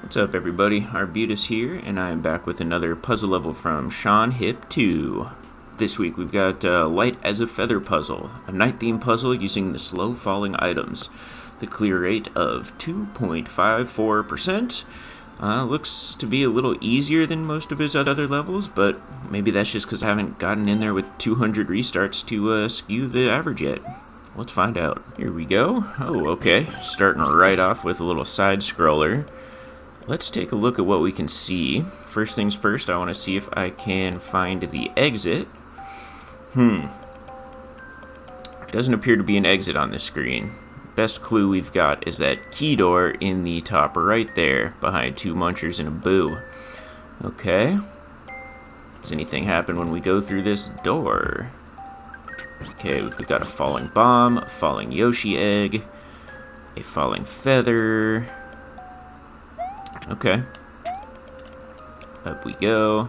What's up, everybody? Arbutus here, and I am back with another puzzle level from Sean Hip 2. This week we've got Light as a Feather puzzle, a night-themed puzzle using the slow-falling items. The clear rate of 2.54%. Looks to be a little easier than most of his other levels, but maybe that's just because I haven't gotten in there with 200 restarts to skew the average yet. Let's find out. Here we go. Oh, okay. Starting right off with a little side scroller. Let's take a look at what we can see. First things first, I want to see if I can find the exit. Doesn't appear to be an exit on this screen. Best clue we've got is that key door in the top right there, behind two munchers and a boo. Okay. Does anything happen when we go through this door? Okay, we've got a falling bomb, a falling Yoshi egg, a falling feather. Okay. Up we go.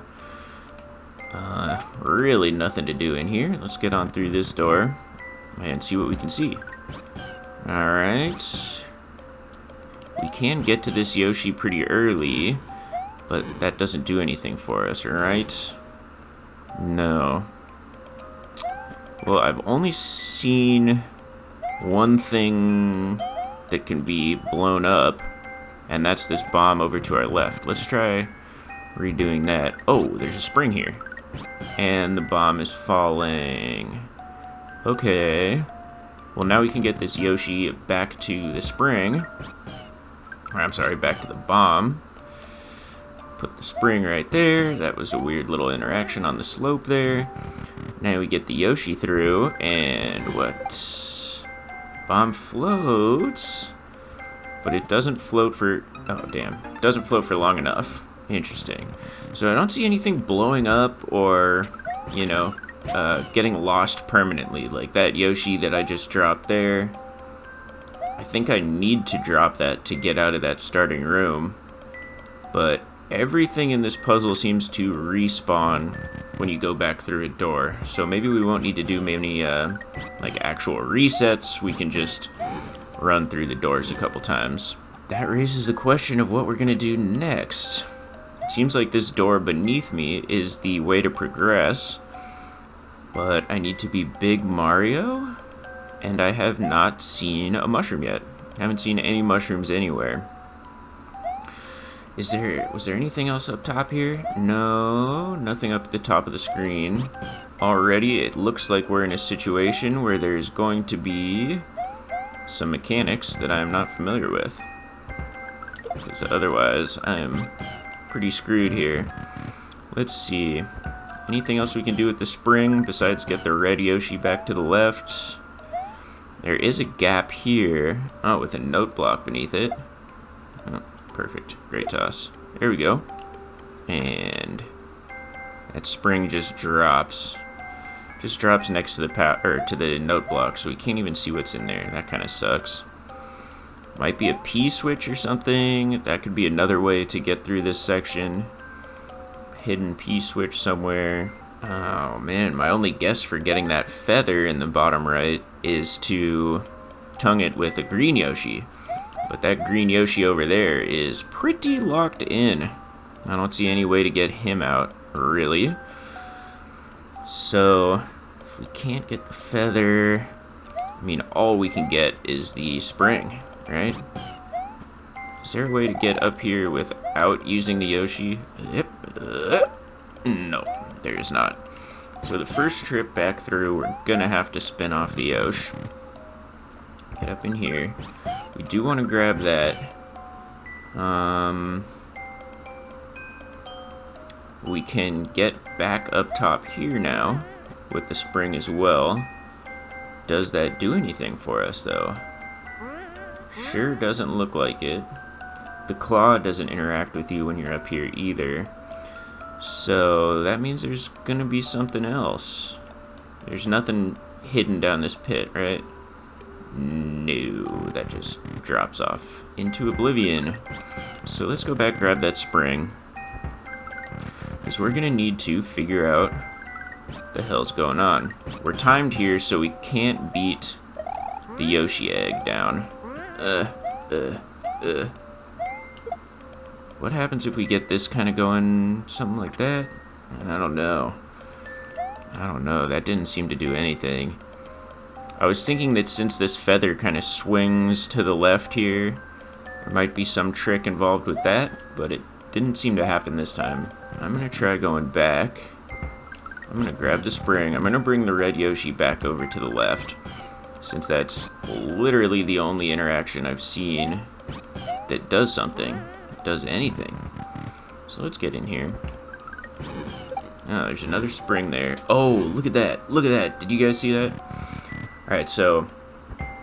Really nothing to do in here. Let's get on through this door and see what we can see. Alright. We can get to this Yoshi pretty early, but that doesn't do anything for us, alright? No. Well, I've only seen one thing that can be blown up, and that's this bomb over to our left. Let's try redoing that. Oh, there's a spring here. And the bomb is falling. Okay. Well, now we can get this Yoshi back to the spring. Or, I'm sorry, back to the bomb. Put the spring right there. That was a weird little interaction on the slope there. Now we get the Yoshi through, and what? Bomb floats. But it doesn't float for... Oh, damn. It doesn't float for long enough. Interesting. So I don't see anything blowing up or, you know, getting lost permanently. Like that Yoshi that I just dropped there. I think I need to drop that to get out of that starting room. But everything in this puzzle seems to respawn when you go back through a door. So maybe we won't need to do many, like, actual resets. We can just run through the doors a couple times. That raises the question of what we're gonna do next. Seems like this door beneath me is the way to progress, but I need to be Big Mario, and I have not seen a mushroom yet. I haven't seen any mushrooms anywhere. Was there anything else up top here? No, nothing up at the top of the screen. Already, it looks like we're in a situation where there's going to be some mechanics that I am not familiar with. Because otherwise, I am pretty screwed here. Let's see. Anything else we can do with the spring besides get the red Yoshi back to the left? There is a gap here. Oh, with a note block beneath it. Oh, perfect. Great toss. There we go. And that spring just drops. Just drops next to the to the note block, so we can't even see what's in there. That kind of sucks. Might be a P switch or something. That could be another way to get through this section. Hidden P switch somewhere. Oh man, my only guess for getting that feather in the bottom right is to tongue it with a green Yoshi. But that green Yoshi over there is pretty locked in. I don't see any way to get him out, really. So, if we can't get the feather, I mean, all we can get is the spring, right? Is there a way to get up here without using the Yoshi? Yep. No, there is not. So the first trip back through, we're gonna have to spin off the Yoshi. Get up in here. We do want to grab that. We can get back up top here now with the spring as well. Does that do anything for us, though? Sure doesn't look like it. The claw doesn't interact with you when you're up here either. So that means there's gonna be something else. There's nothing hidden down this pit, right? No, that just drops off into oblivion. So let's go back, grab that spring. Because we're gonna need to figure out what the hell's going on. We're timed here, so we can't beat the Yoshi egg down. What happens if we get this kind of going, something like that? I don't know. That didn't seem to do anything. I was thinking that since this feather kind of swings to the left here, there might be some trick involved with that, but it didn't seem to happen this time. I'm going to try going back. I'm going to grab the spring. I'm going to bring the red Yoshi back over to the left, since that's literally the only interaction I've seen that does something, does anything. So let's get in here. Oh, there's another spring there. Oh, look at that. Look at that. Did you guys see that? Alright, so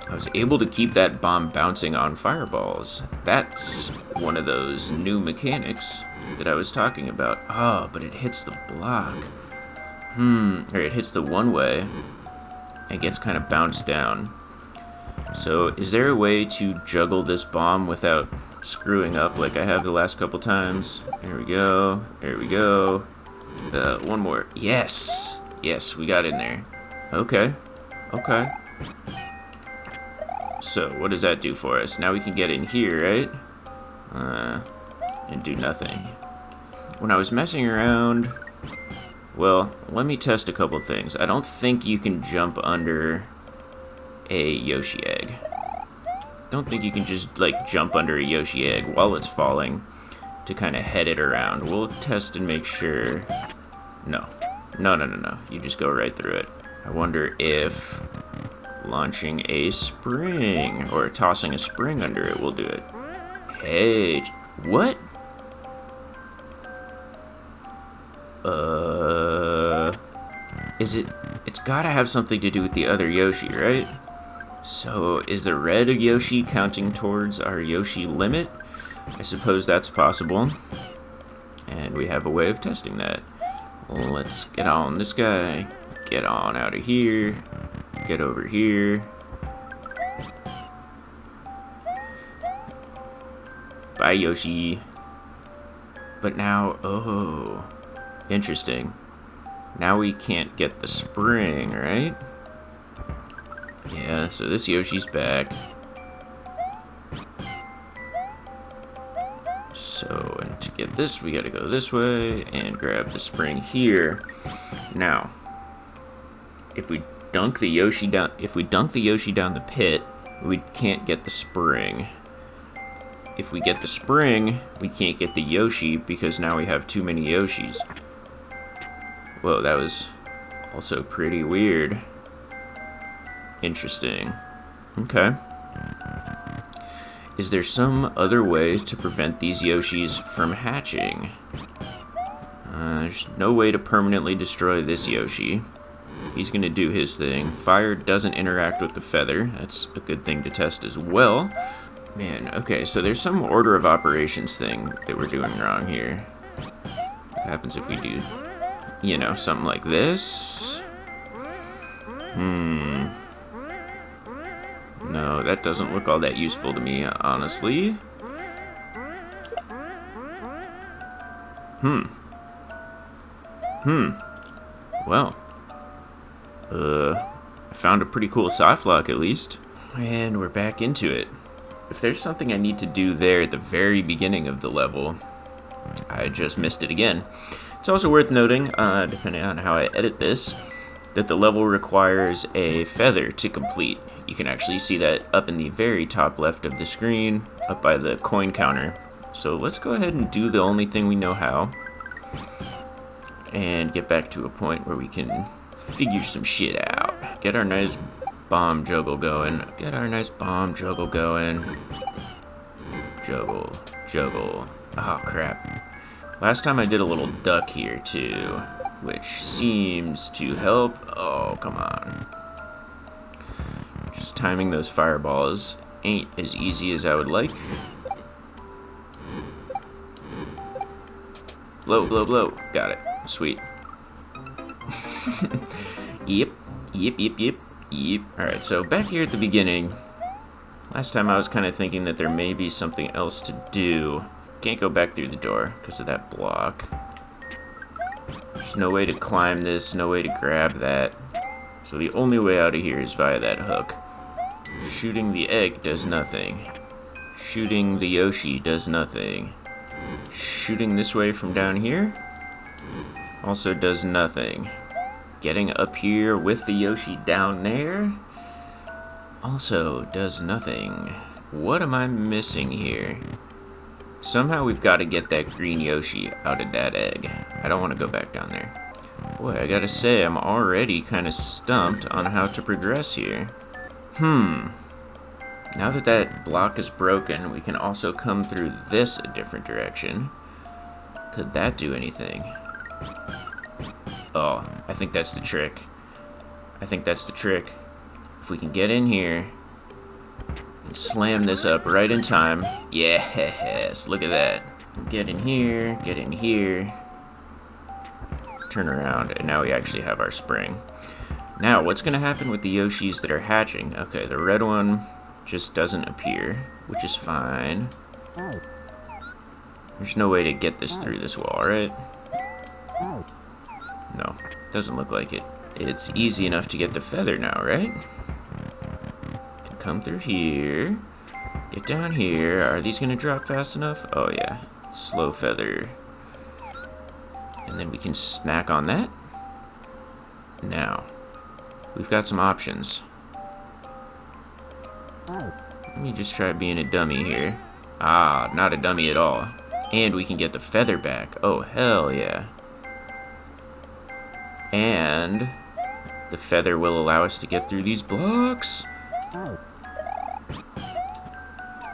I was able to keep that bomb bouncing on fireballs. That's one of those new mechanics that I was talking about. Oh, but it hits the block. Or it hits the one way and gets kind of bounced down. So is there a way to juggle this bomb without screwing up like I have the last couple times? There we go. There we go. One more. Yes. Yes, we got in there. Okay. Okay. So, what does that do for us? Now we can get in here, right? And do nothing. When I was messing around... Well, let me test a couple things. I don't think you can jump under a Yoshi egg. Don't think you can just, like, jump under a Yoshi egg while it's falling to kind of head it around. We'll test and make sure... No. No. You just go right through it. I wonder if launching a spring or tossing a spring under it will do it. Hey, what? Is it... It's gotta have something to do with the other Yoshi, right? So, is the red Yoshi counting towards our Yoshi limit? I suppose that's possible. And we have a way of testing that. Well, let's get on this guy. Get on out of here. Get over here. Bye, Yoshi. But now, oh, interesting. Now we can't get the spring, right? Yeah, so this Yoshi's back. So, and to get this, we gotta go this way and grab the spring here. Now, if we dunk the Yoshi down, the pit, we can't get the spring. If we get the spring, we can't get the Yoshi because now we have too many Yoshis. Whoa, that was also pretty weird. Interesting. Okay. Is there some other way to prevent these Yoshis from hatching? There's no way to permanently destroy this Yoshi. He's gonna do his thing. Fire doesn't interact with the feather. That's a good thing to test as well. Man, okay, so there's some order of operations thing that we're doing wrong here. What happens if we do, you know, something like this? No, that doesn't look all that useful to me, honestly. Well. I found a pretty cool soft lock, at least. And we're back into it. If there's something I need to do there at the very beginning of the level, I just missed it again. It's also worth noting, depending on how I edit this, that the level requires a feather to complete. You can actually see that up in the very top left of the screen, up by the coin counter. So let's go ahead and do the only thing we know how, and get back to a point where we can figure some shit out. Get our nice bomb juggle going. Juggle. Oh, crap. Last time I did a little duck here, too, which seems to help. Oh, come on. Just timing those fireballs ain't as easy as I would like. Blow. Got it. Sweet. Yep. Alright, so back here at the beginning, last time I was kind of thinking that there may be something else to do. Can't go back through the door because of that block. There's no way to climb this, no way to grab that. So the only way out of here is via that hook. Shooting the egg does nothing. Shooting the Yoshi does nothing. Shooting this way from down here also does nothing. Getting up here with the Yoshi down there also does nothing. What am I missing here? Somehow we've got to get that green Yoshi out of that egg. I don't want to go back down there. Boy, I gotta say, I'm already kind of stumped on how to progress here. Now that that block is broken, we can also come through this a different direction. Could that do anything? Oh, I think that's the trick. I think that's the trick. If we can get in here and slam this up right in time. Yes, look at that. Get in here, get in here. Turn around, and now we actually have our spring. Now, what's going to happen with the Yoshis that are hatching? Okay, the red one just doesn't appear, which is fine. There's no way to get this through this wall, right? No, doesn't look like it. It's easy enough to get the feather now, right? Can come through here. Get down here. Are these going to drop fast enough? Oh, yeah. Slow feather. And then we can snack on that. Now, we've got some options. Let me just try being a dummy here. Ah, not a dummy at all. And we can get the feather back. Oh, hell yeah. And the feather will allow us to get through these blocks.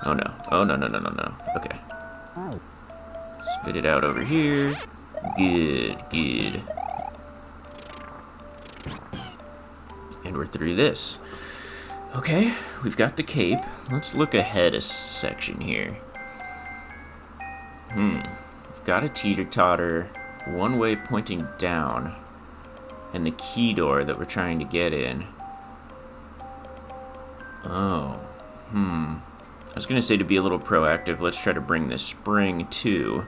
Oh no. Oh no, no, no, no, no. Okay. Spit it out over here. Good, good. And we're through this. Okay, we've got the cape. Let's look ahead a section here. We've got a teeter-totter, one way pointing down, and the key door that we're trying to get in. Oh, I was gonna say, to be a little proactive, let's try to bring this spring too.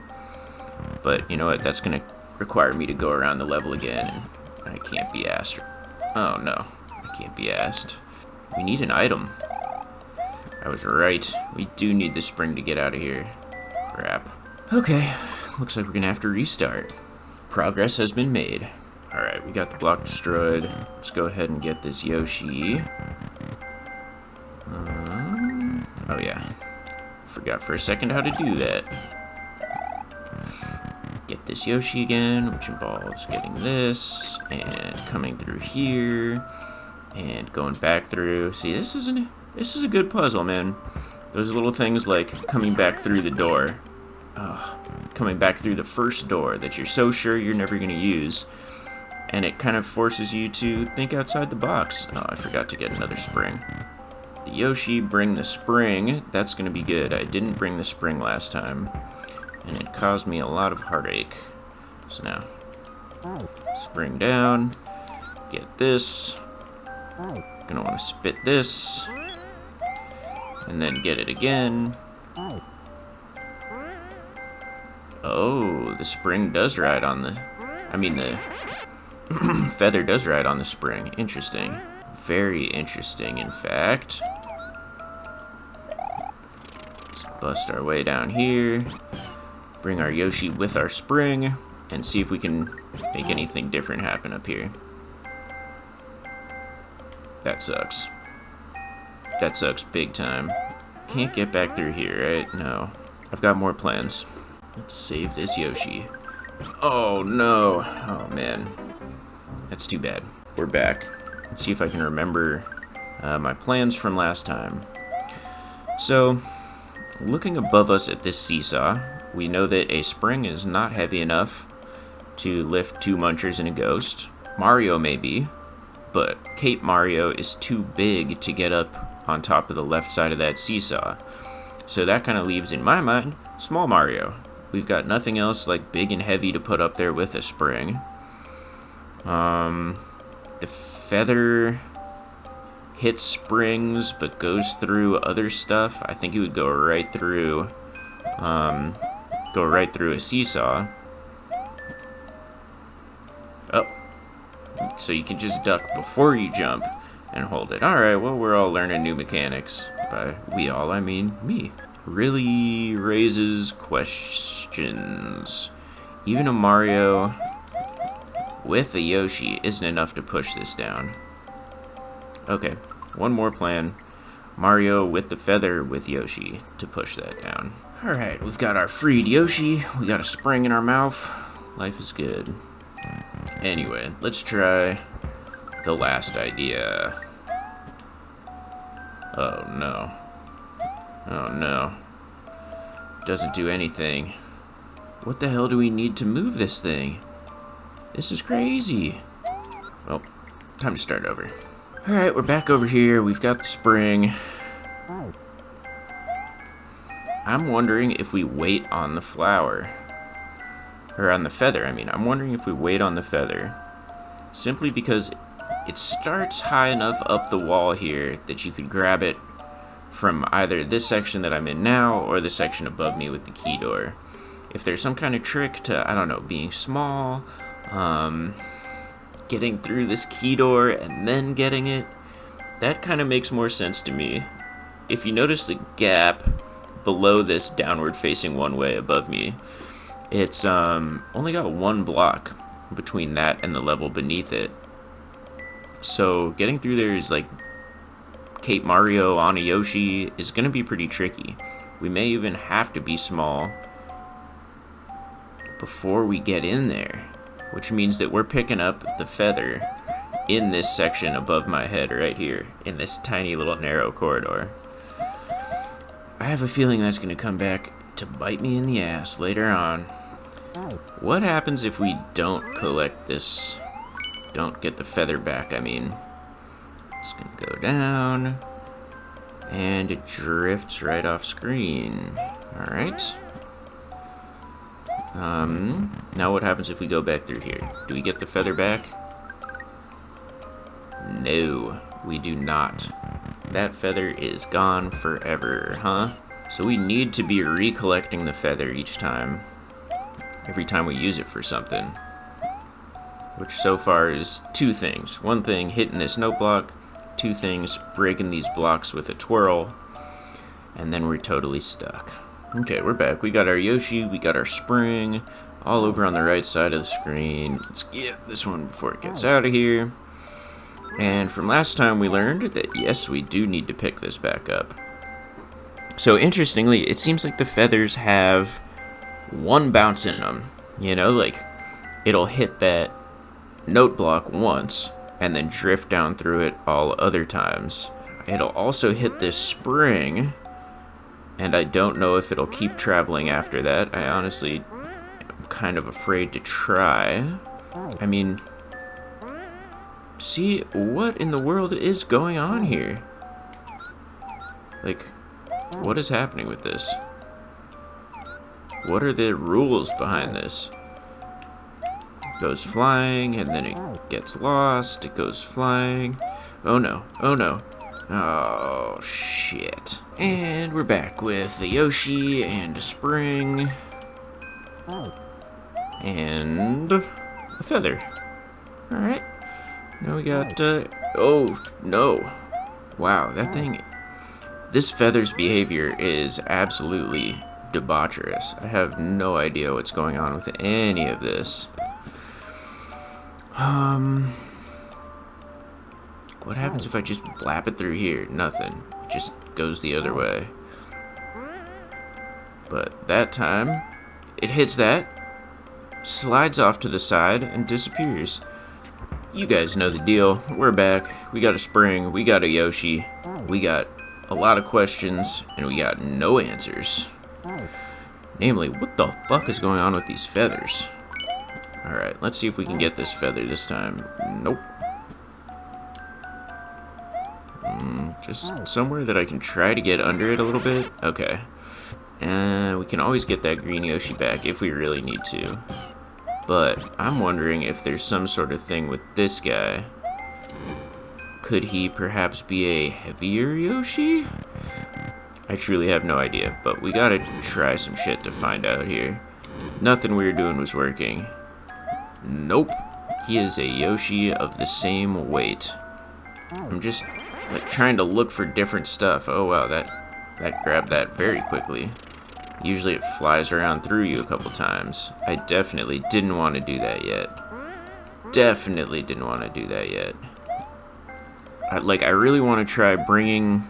But you know what, that's gonna require me to go around the level again, and I can't be asked. Oh no, I can't be asked. We need an item. I was right. We do need the spring to get out of here. Crap. Okay, looks like we're gonna have to restart. Progress has been made. Alright, we got the block destroyed. Let's go ahead and get this Yoshi. Oh yeah. Forgot for a second how to do that. Get this Yoshi again, which involves getting this, and coming through here, and going back through. See, this is a good puzzle, man. Those little things like coming back through the door. Coming back through the first door that you're so sure you're never going to use. And it kind of forces you to think outside the box. Oh, I forgot to get another spring. The Yoshi, bring the spring. That's going to be good. I didn't bring the spring last time, and it caused me a lot of heartache. So now, spring down. Get this. Gonna want to spit this. And then get it again. Oh, the spring does ride on the... the feather does ride on the spring. Interesting. Very interesting, in fact. Let's bust our way down here. Bring our Yoshi with our spring. And see if we can make anything different happen up here. That sucks. That sucks big time. Can't get back through here, right? No. I've got more plans. Let's save this Yoshi. Oh, no. Oh, man. That's too bad. We're back. Let's see if I can remember my plans from last time. So, looking above us at this seesaw, we know that a spring is not heavy enough to lift 2 munchers and a ghost. Mario may be, but Cape Mario is too big to get up on top of the left side of that seesaw. So that kind of leaves, in my mind, Small Mario. We've got nothing else like big and heavy to put up there with a spring. The feather hits springs but goes through other stuff. I think it would go right through a seesaw. Oh. So you can just duck before you jump and hold it. Alright, well, we're all learning new mechanics. By we all, I mean me. really raises questions. Even a Mario with a Yoshi isn't enough to push this down. Okay, one more plan. Mario with the feather with Yoshi to push that down. Alright, we've got our freed Yoshi. We got a spring in our mouth. Life is good. Anyway, let's try the last idea. Oh no. Oh no. Doesn't do anything. What the hell do we need to move this thing? This is crazy. Well, time to start over. Alright, we're back over here. We've got the spring. I'm wondering if we wait on the flower. Or on the feather, I mean. I'm wondering if we wait on the feather. Simply because it starts high enough up the wall here that you could grab it from either this section that I'm in now or the section above me with the key door. If there's some kind of trick to, I don't know, being small, getting through this key door and then getting it, that kind of makes more sense to me. If you notice the gap below this downward facing one way above me, it's only got one block between that and the level beneath it. So getting through there is like Cape Mario on a Yoshi is going to be pretty tricky. We may even have to be small before we get in there, which means that we're picking up the feather in this section above my head right here, in this tiny little narrow corridor. I have a feeling that's going to come back to bite me in the ass later on. What happens if we don't collect this? Don't get the feather back, I mean. It's gonna go down, and it drifts right off screen. Alright. Now what happens if we go back through here? Do we get the feather back? No, we do not. That feather is gone forever, huh? So we need to be recollecting the feather each time. Every time we use it for something. Which so far is two things. One thing, hitting this note block. Two things, breaking these blocks with a twirl. And then we're totally stuck. Okay, we're back. We got our Yoshi, we got our spring, all over on the right side of the screen. Let's get this one before it gets out of here. And from last time we learned that, yes, we do need to pick this back up. So interestingly, it seems like the feathers have one bounce in them. You know, like, it'll hit that note block once, and then drift down through it all other times. It'll also hit this spring, and I don't know if it'll keep traveling after that. I honestly am kind of afraid to try. I mean, see, what in the world is going on here? Like, what is happening with this? What are the rules behind this? Goes flying, and then it gets lost. It goes flying. Oh no, oh no. Oh, shit. And we're back with a Yoshi and a spring. And a feather. Alright. Now we got, oh, no. Wow, that thing... This feather's behavior is absolutely debaucherous. I have no idea what's going on with any of this. What happens if I just blap it through here? Nothing. It just goes the other way. But that time, it hits that, slides off to the side, and disappears. You guys know the deal. We're back. We got a spring. We got a Yoshi. We got a lot of questions, and we got no answers. Namely, what the fuck is going on with these feathers? Alright, let's see if we can get this feather this time. Nope. Just somewhere that I can try to get under it a little bit. Okay. And we can always get that green Yoshi back if we really need to. But I'm wondering if there's some sort of thing with this guy. Could he perhaps be a heavier Yoshi? I truly have no idea, but we gotta try some shit to find out here. Nothing we were doing was working. Nope. He is a Yoshi of the same weight. I'm just like trying to look for different stuff. Oh wow, that that grabbed that very quickly. Usually it flies around through you a couple times. I definitely didn't want to do that yet. Definitely didn't want to do that yet. I really want to try bringing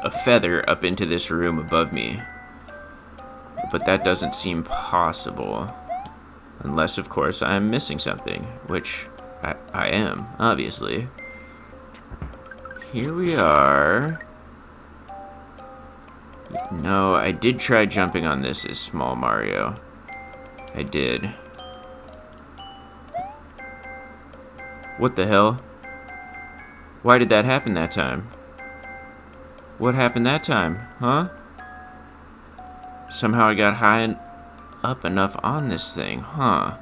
a feather up into this room above me. But that doesn't seem possible. Unless, of course, I'm missing something. Which I am, obviously. Here we are. No, I did try jumping on this as Small Mario. I did. What the hell? Why did that happen that time? What happened that time, huh? Somehow I got high up enough on this thing, huh?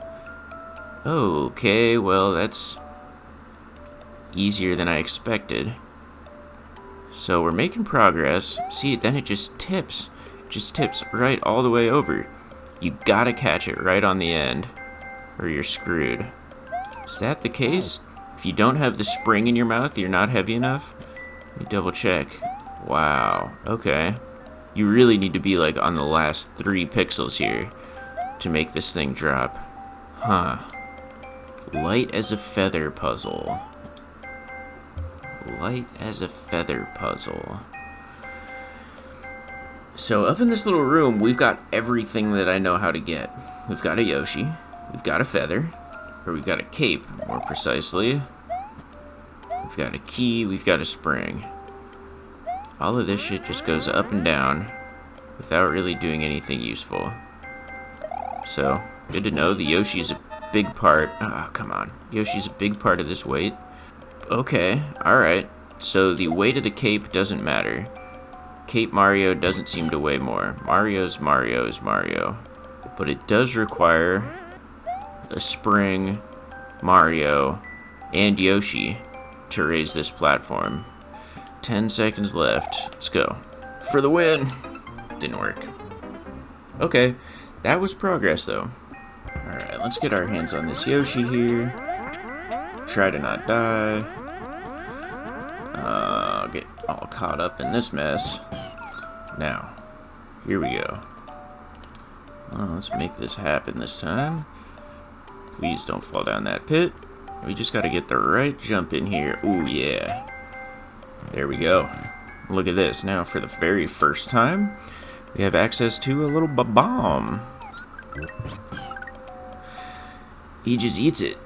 Okay, well, that's easier than I expected. So we're making progress. See, then it just tips. It just tips right all the way over. You gotta catch it right on the end, or you're screwed. Is that the case? If you don't have the spring in your mouth, you're not heavy enough? Let me double check. Wow, okay. You really need to be like on the last 3 pixels here to make this thing drop. Huh. Light as a feather puzzle. Light as a feather puzzle. So up in this little room, we've got everything that I know how to get. We've got a Yoshi, we've got a feather, or we've got a cape, more precisely. We've got a key, we've got a spring. All of this shit just goes up and down without really doing anything useful. So, good to know the Yoshi's a big part. Ah, come on. Yoshi's a big part of this weight. Okay, alright. So the weight of the cape doesn't matter. Cape Mario doesn't seem to weigh more. Mario's Mario. But it does require a spring, Mario, and Yoshi to raise this platform. 10 seconds left. Let's go. For the win! Didn't work. Okay, that was progress though. Alright, let's get our hands on this Yoshi here. Try to not die. Get all caught up in this mess. Now, here we go. Well, let's make this happen this time. Please don't fall down that pit. We just gotta get the right jump in here. Ooh, yeah. There we go. Look at this. Now, for the very first time, we have access to a little bomb. He just eats it.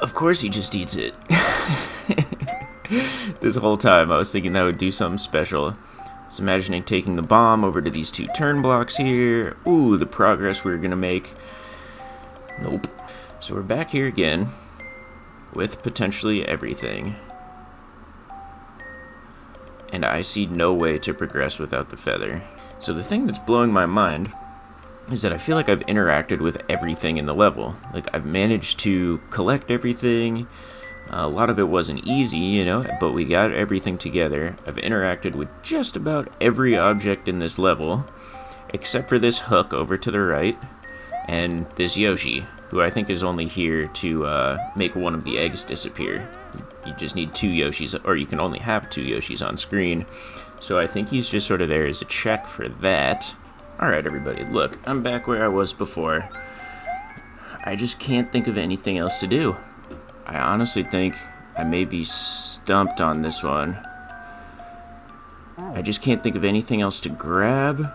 Of course he just eats it. This whole time I was thinking that would do something special. I was imagining taking the bomb over to these 2 turn blocks here. Ooh, the progress we were gonna make. Nope. So we're back here again with potentially everything. And I see no way to progress without the feather. So the thing that's blowing my mind is that I feel like I've interacted with everything in the level. Like, I've managed to collect everything. A lot of it wasn't easy, you know, but we got everything together. I've interacted with just about every object in this level, except for this hook over to the right, and this Yoshi, who I think is only here to make one of the eggs disappear. You just need 2 Yoshis, or you can only have 2 Yoshis on screen. So I think he's just sort of there as a check for that. Alright everybody, look, I'm back where I was before. I just can't think of anything else to do. I honestly think I may be stumped on this one. I just can't think of anything else to grab.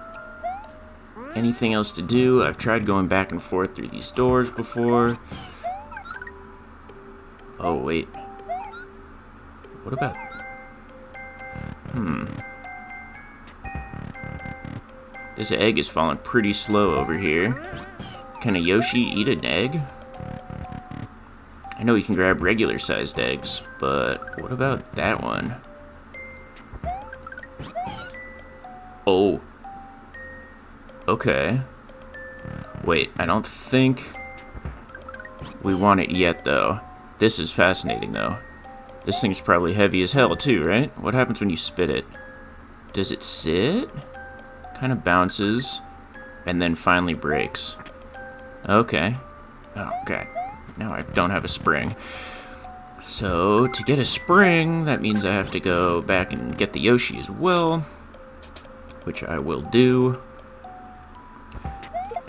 Anything else to do. I've tried going back and forth through these doors before. Oh, wait. What about... This egg is falling pretty slow over here. Can a Yoshi eat an egg? I know he can grab regular-sized eggs, but what about that one? Oh. Okay. Wait, I don't think we want it yet, though. This is fascinating, though. This thing's probably heavy as hell, too, right? What happens when you spit it? Does it sit? Kind of bounces, and then finally breaks. Okay. Oh, God. Now I don't have a spring. So, to get a spring, that means I have to go back and get the Yoshi as well. which I will do.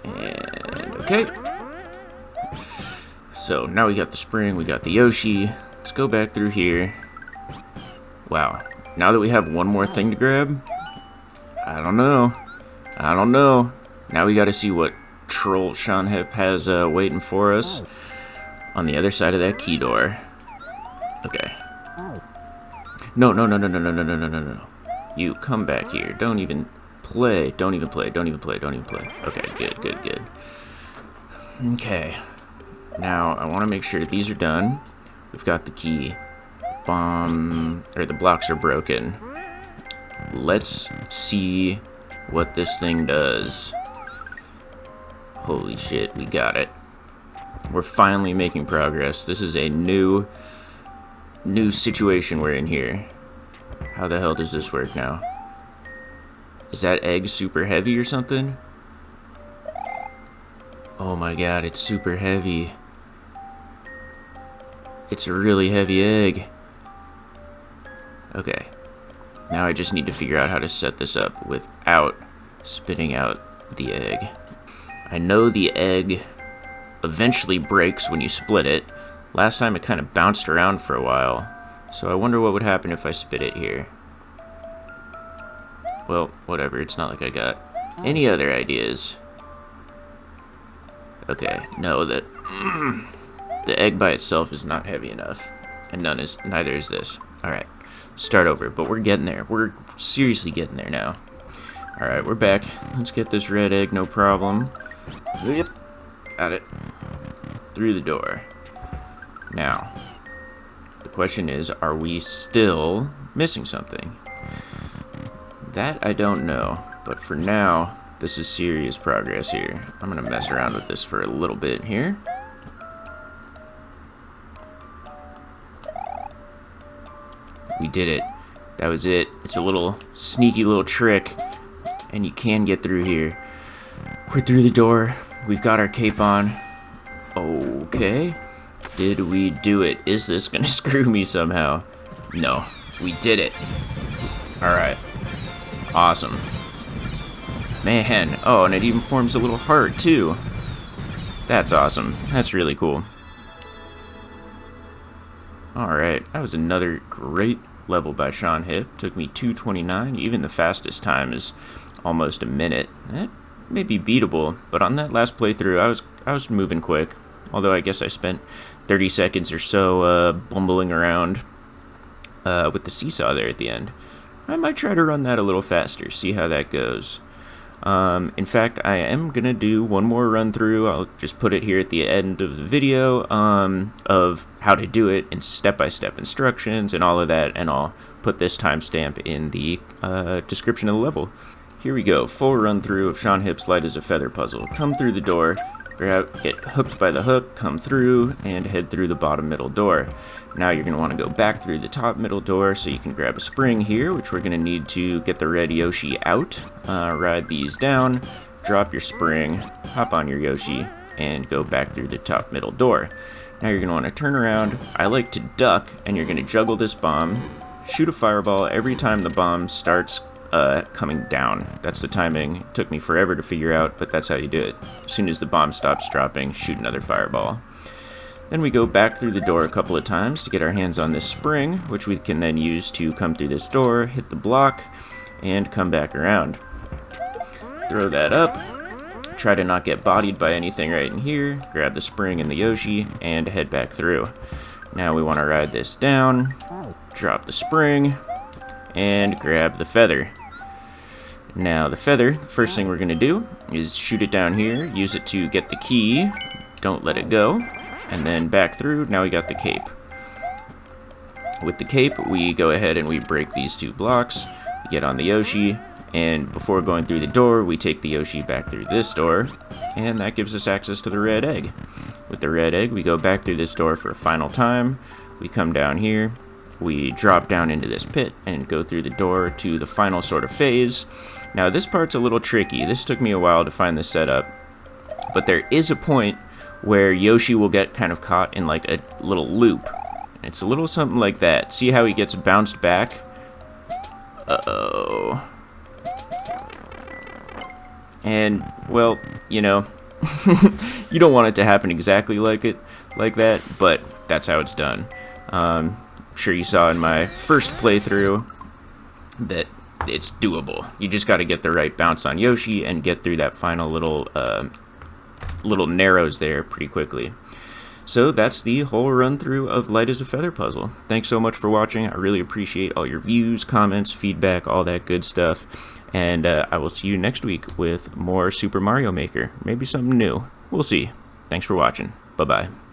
And okay. So now we got the spring, we got the Yoshi. Let's go back through here. Wow. Now that we have one more thing to grab, I don't know. Now we gotta see what troll Sean Hip has waiting for us on the other side of that key door. Okay. No. You come back here. Don't even play. Don't even play. Okay, good. Okay. Now, I want to make sure these are done. We've got the key. The blocks are broken. Let's see what this thing does. Holy shit, we got it. We're finally making progress. This is a new situation we're in here. How the hell does this work now? Is that egg super heavy or something? Oh my god, it's super heavy. It's a really heavy egg. Okay. Now I just need to figure out how to set this up without spitting out the egg. I know the egg eventually breaks when you split it. Last time it kind of bounced around for a while. So I wonder what would happen if I spit it here. Well, whatever. It's not like I got any other ideas. Okay, no, the egg by itself is not heavy enough. And neither is this. Alright, start over. But we're getting there. We're seriously getting there now. Alright, we're back. Let's get this red egg, no problem. Yep, got it. Through the door. Now, the question is, are we still missing something? That I don't know, but for now, this is serious progress here. I'm gonna mess around with this for a little bit here. We did it. That was it. It's a little sneaky little trick, and you can get through here. We're through the door. We've got our cape on. Okay. Did we do it? Is this gonna screw me somehow? No. We did it. Alright. Awesome. Man. Oh, and it even forms a little heart, too. That's awesome. That's really cool. Alright. That was another great level by Sean Hip. Took me 2:29. Even the fastest time is almost a minute. That may be beatable, but on that last playthrough, I was moving quick. Although I guess I spent 30 seconds or so bumbling around with the seesaw there at the end. I might try to run that a little faster, see how that goes. In fact, I am going to do one more run through. I'll just put it here at the end of the video of how to do it and step-by-step instructions and all of that, and I'll put this timestamp in the description of the level. Here we go, full run through of Sean Hip's Light as a Feather puzzle. Come through the door, get hooked by the hook, come through, and head through the bottom middle door. Now you're going to want to go back through the top middle door so you can grab a spring here, which we're going to need to get the red Yoshi out. Ride these down, drop your spring, hop on your Yoshi, and go back through the top middle door. Now you're going to want to turn around. I like to duck, and you're going to juggle this bomb, shoot a fireball every time the bomb starts coming down. That's the timing. It took me forever to figure out, but that's how you do it. As soon as the bomb stops dropping, shoot another fireball. Then we go back through the door a couple of times to get our hands on this spring, which we can then use to come through this door, hit the block, and come back around. Throw that up. Try to not get bodied by anything right in here. Grab the spring and the Yoshi, and head back through. Now we want to ride this down, drop the spring, and grab the feather. Now the feather, the first thing we're going to do is shoot it down here, use it to get the key, don't let it go, and then back through. Now we got the cape. With the cape, we go ahead and we break these two blocks, we get on the Yoshi, and before going through the door, we take the Yoshi back through this door, and that gives us access to the red egg. With the red egg, we go back through this door for a final time, we come down here, we drop down into this pit and go through the door to the final sort of phase. Now this part's a little tricky. This took me a while to find this setup, but there is a point where Yoshi will get kind of caught in like a little loop. It's a little something like that. See how he gets bounced back? Uh-oh. And, well, you know, you don't want it to happen exactly like that, but that's how it's done. I'm sure you saw in my first playthrough that it's doable. You just got to get the right bounce on Yoshi and get through that final little narrows there pretty quickly. So that's the whole run through of Light as a Feather puzzle. Thanks so much for watching. I really appreciate all your views, comments, feedback, all that good stuff. And I will see you next week with more Super Mario Maker. Maybe something new. We'll see. Thanks for watching. Bye-bye.